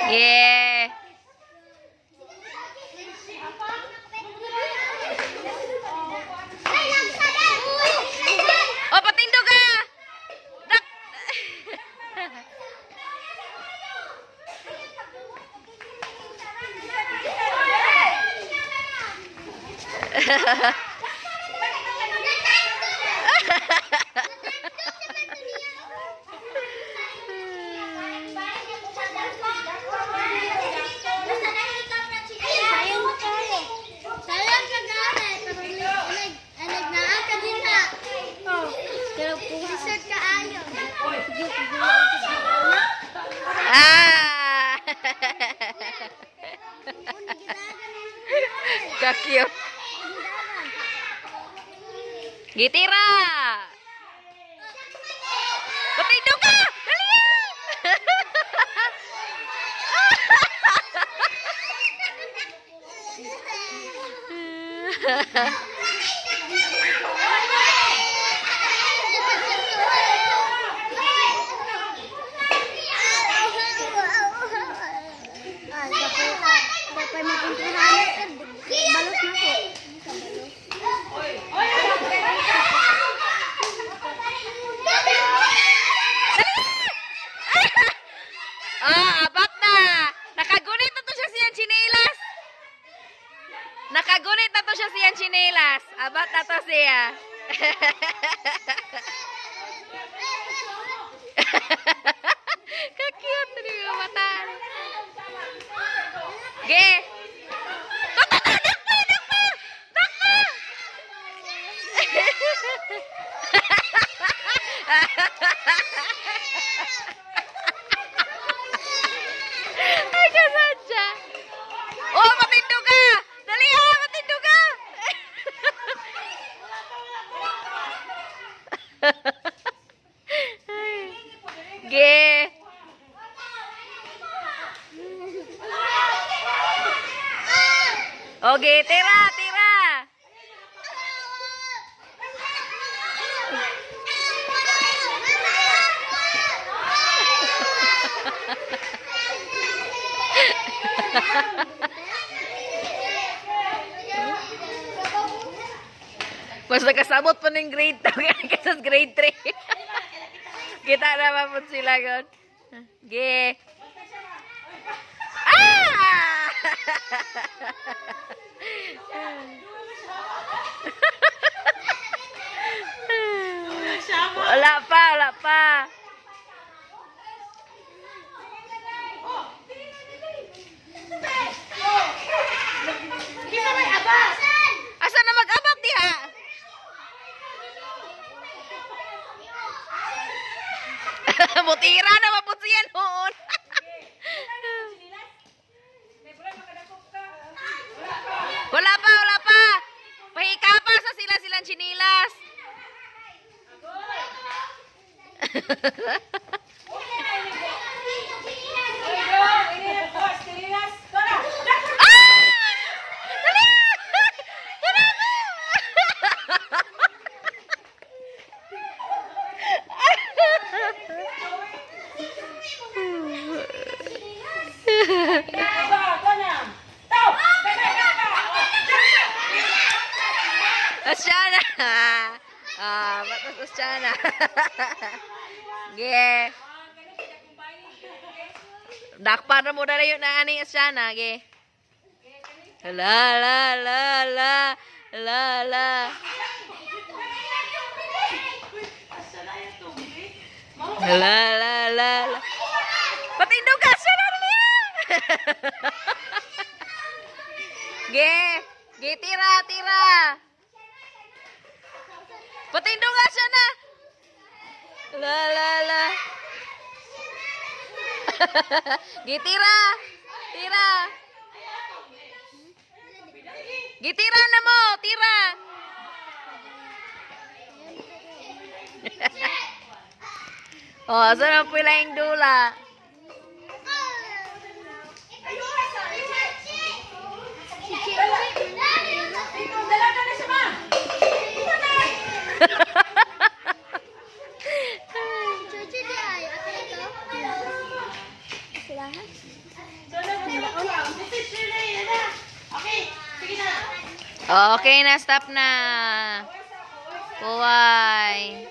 Yeah. Oh, patindo ka. Dak. Ah! Ka-cute. Gitira! Patindo ka! Dali! Abat na! Nakagunit na to siya siyang chinelas! Nakagunit na to siya siyang chinelas! Abat na to siya! Ka-cute! Hindi ko mataan! Ge! Dakpa! Dakpa! Dakpa! Ay, kasadya! Oh, matindo ka! Dali ha! Matindo ka! Ge! Okay, tira! Tira! Mas nakasabot pa ng grade 2 kasi grade 3. Kita naman po sila gon. Ge. Ah! Wala pa, wala pa. Asa na mag-abot diha? Butira na mapusiyan noon. Wala pa, wala pa. Pahika pa sa silang chinilas. Asyana. Batas Asyana. Ge. Dakpa na mo na yun na ani Asyana, ge. La la la la la la. La la la la. Patindo ka Asyana niya. Ge. Ge, tira, tira. Patindo nga siya na. La, la, la. Gitira. Tira. Gitira na mo. Tira. Oh, saan ang pila yung dula? Silahan. Okay na, stop na. Kuway.